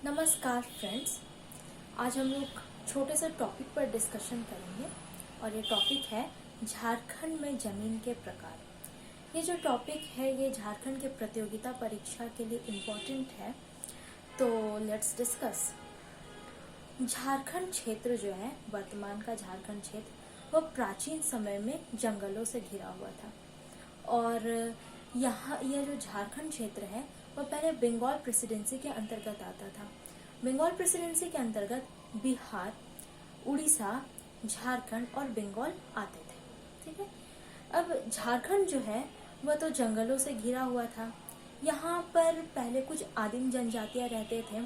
नमस्कार फ्रेंड्स। आज हम लोग छोटे से टॉपिक पर डिस्कशन करेंगे और ये टॉपिक है झारखंड में जमीन के प्रकार। ये जो टॉपिक है ये झारखंड के प्रतियोगिता परीक्षा के लिए इम्पोर्टेंट है, तो लेट्स डिस्कस। झारखंड क्षेत्र जो है, वर्तमान का झारखंड क्षेत्र, वह प्राचीन समय में जंगलों से घिरा हुआ था और यहाँ यह जो झारखंड क्षेत्र है वह पहले बंगाल प्रेसिडेंसी के अंतर्गत आता था। बंगाल प्रेसिडेंसी के अंतर्गत बिहार, उड़ीसा, झारखंड और बंगाल आते थे। ठीक है। अब झारखंड जो है वह तो जंगलों से घिरा हुआ था। यहाँ पर पहले कुछ आदिम जनजातियां रहते थे,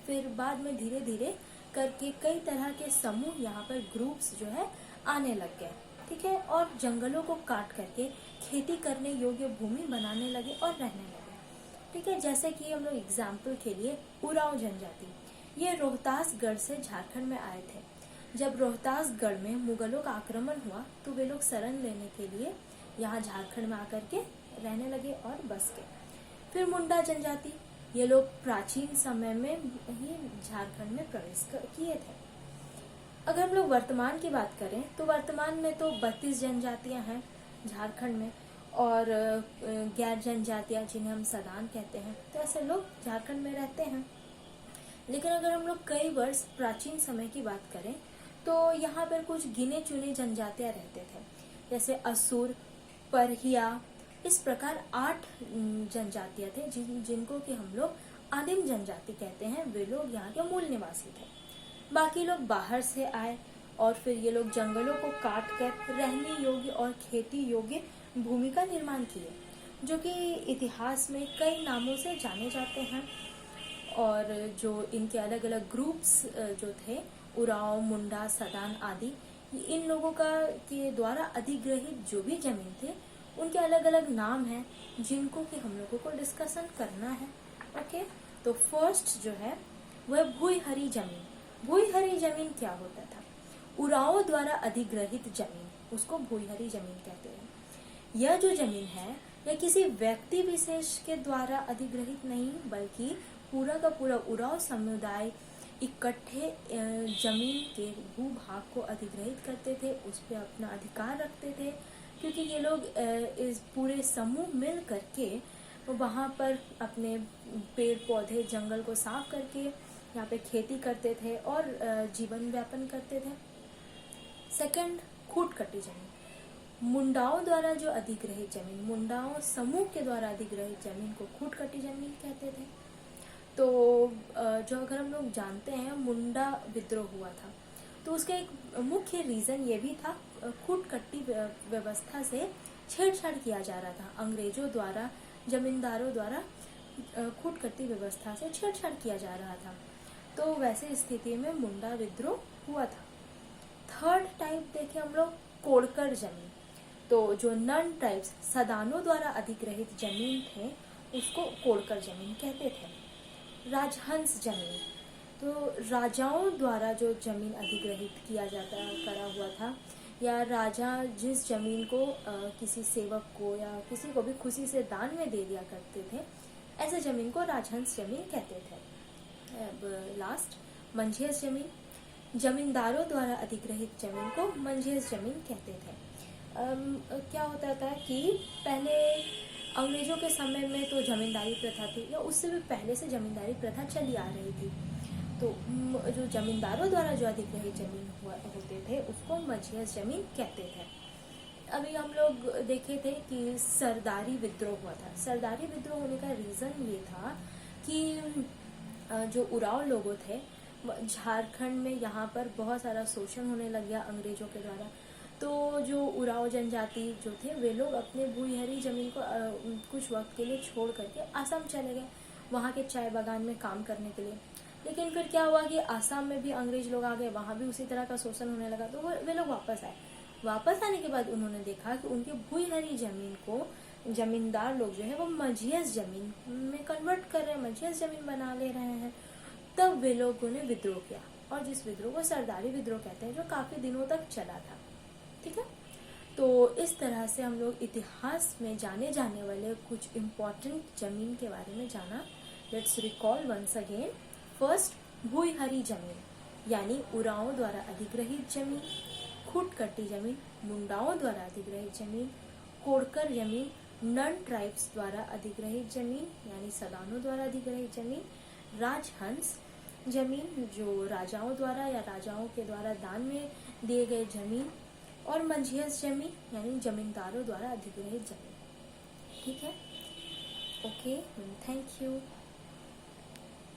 फिर बाद में धीरे धीरे करके कई तरह के समूह यहाँ पर ग्रुप्स जो है आने लग गए। ठीक है। और जंगलों को काट करके खेती करने योग्य भूमि बनाने लगे और रहने लगे। ठीक है। जैसे कि हम लोग एग्जाम्पल के लिए उरांव जनजाति, ये रोहतासगढ़ से झारखंड में आए थे। जब रोहतासगढ़ में मुगलों का आक्रमण हुआ तो वे लोग शरण लेने के लिए यहाँ झारखंड में आकर के रहने लगे और बस गए। फिर मुंडा जनजाति, ये लोग प्राचीन समय में ही झारखंड में प्रवेश किए थे। अगर हम लोग वर्तमान की बात करें तो वर्तमान में तो 32 जनजातियां हैं झारखंड में और गैर जनजातियां जिन्हें हम सदान कहते हैं, तो ऐसे लोग झारखंड में रहते हैं। लेकिन अगर हम लोग कई वर्ष प्राचीन समय की बात करें तो यहाँ पर कुछ गिने चुने जनजातियां रहते थे, जैसे असुर, परहिया, इस प्रकार 8 जनजातियां थे जिनको कि हम लोग आदिम जनजाति कहते हैं। वे लोग यहाँ के मूल निवासी थे। बाकी लोग बाहर से आए और फिर ये लोग जंगलों को काट कर रहने योग्य और खेती योग्य भूमि का निर्माण किए, जो कि इतिहास में कई नामों से जाने जाते हैं। और जो इनके अलग अलग ग्रुप्स जो थे, उरांव, मुंडा, सदान आदि, इन लोगों का के द्वारा अधिग्रहित जो भी जमीन थे उनके अलग अलग नाम हैं जिनको कि हम लोगों को डिस्कशन करना है। ओके। तो फर्स्ट जो है वह भूइहरी जमीन। भूइहरी जमीन क्या होता था? उरांव द्वारा अधिग्रहित जमीन, उसको भूइहरी जमीन कहते हैं। यह जो जमीन है यह किसी व्यक्ति विशेष के द्वारा अधिग्रहित नहीं, बल्कि पूरा का पूरा उरांव समुदाय इकट्ठे जमीन के भूभाग को अधिग्रहित करते थे, उस पर अपना अधिकार रखते थे, क्योंकि ये लोग इस पूरे समूह मिल करके वहाँ पर अपने पेड़ पौधे जंगल को साफ करके यहाँ पे खेती करते थे और जीवन व्यापन करते थे। सेकंड, खूटकटी जमीन। मुंडाओं द्वारा जो अधिग्रहित जमीन, मुंडाओं समूह के द्वारा अधिग्रहित जमीन को खूटकटी जमीन कहते थे। तो जो अगर हम लोग जानते हैं मुंडा विद्रोह हुआ था तो उसका एक मुख्य रीजन ये भी था, खूटकटी व्यवस्था से छेड़छाड़ किया जा रहा था। अंग्रेजों द्वारा, जमींदारों द्वारा खूटकटी व्यवस्था से छेड़छाड़ किया जा रहा था, तो वैसे स्थिति में मुंडा विद्रोह हुआ था। थर्ड टाइप देखें हम लोग, कोड़कर जमीन। तो जो नन ट्राइब्स, सदानों द्वारा अधिग्रहित जमीन थे उसको कोड़कर जमीन कहते थे। राजहंस जमीन, तो राजाओं द्वारा जो जमीन अधिग्रहित किया जाता करा हुआ था, या राजा जिस जमीन को किसी सेवक को या किसी को भी खुशी से दान में दे दिया करते थे, ऐसे जमीन को राजहंस जमीन कहते थे। अब लास्ट, मंझेस जमीन। जमींदारों द्वारा अधिग्रहित जमीन को मंझेस जमीन कहते थे। क्या होता था कि पहले अंग्रेजों के समय में तो जमींदारी प्रथा थी, या उससे भी पहले से जमींदारी प्रथा चली आ रही थी, तो जो जमींदारों द्वारा जो अधिग्रहित जमीन होते थे उसको मंझेस जमीन कहते थे। अभी हम लोग देखे थे कि सरदारी विद्रोह हुआ था। सरदारी विद्रोह होने का रीजन ये था कि जो उरांव लोगों थे झारखंड में, यहाँ पर बहुत सारा शोषण होने लग गया अंग्रेजों के द्वारा। तो जो उरांव जनजाति जो थे वे लोग अपने भूइहरी जमीन को कुछ वक्त के लिए छोड़ करके आसाम चले गए, वहाँ के चाय बागान में काम करने के लिए। लेकिन फिर क्या हुआ कि आसाम में भी अंग्रेज लोग आ गए, वहाँ भी उसी तरह का शोषण होने लगा, तो वे लोग वापस आए। वापस आने के बाद उन्होंने देखा कि उनके भूइहरी जमीन को जमींदार लोग जो है वो मंझेस जमीन में कन्वर्ट कर रहे हैं, मंझेस जमीन बना ले रहे हैं। तब वे लोगों ने विद्रोह किया, और जिस विद्रोह को सरदारी विद्रोह कहते हैं, जो काफी दिनों तक चला था। ठीक है। तो इस तरह से हम लोग इतिहास में जाने जाने वाले कुछ इम्पोर्टेंट जमीन के बारे में जाना। Let's recall once again. First, भूयहरी जमीन यानी उरांव द्वारा अधिग्रहित जमीन, खुटकटी जमीन मुंडाओं द्वारा अधिग्रहित जमीन, कोड़कर जमीन नन ट्राइब्स द्वारा अधिग्रहित जमीन यानी सदानों द्वारा अधिग्रहित जमीन, राजहंस जमीन जो राजाओं द्वारा या राजाओं के द्वारा दान में दिए गए जमीन, और मंझियस जमीन यानी जमींदारों द्वारा अधिग्रहित जमीन। ठीक है, ओके, थैंक यू।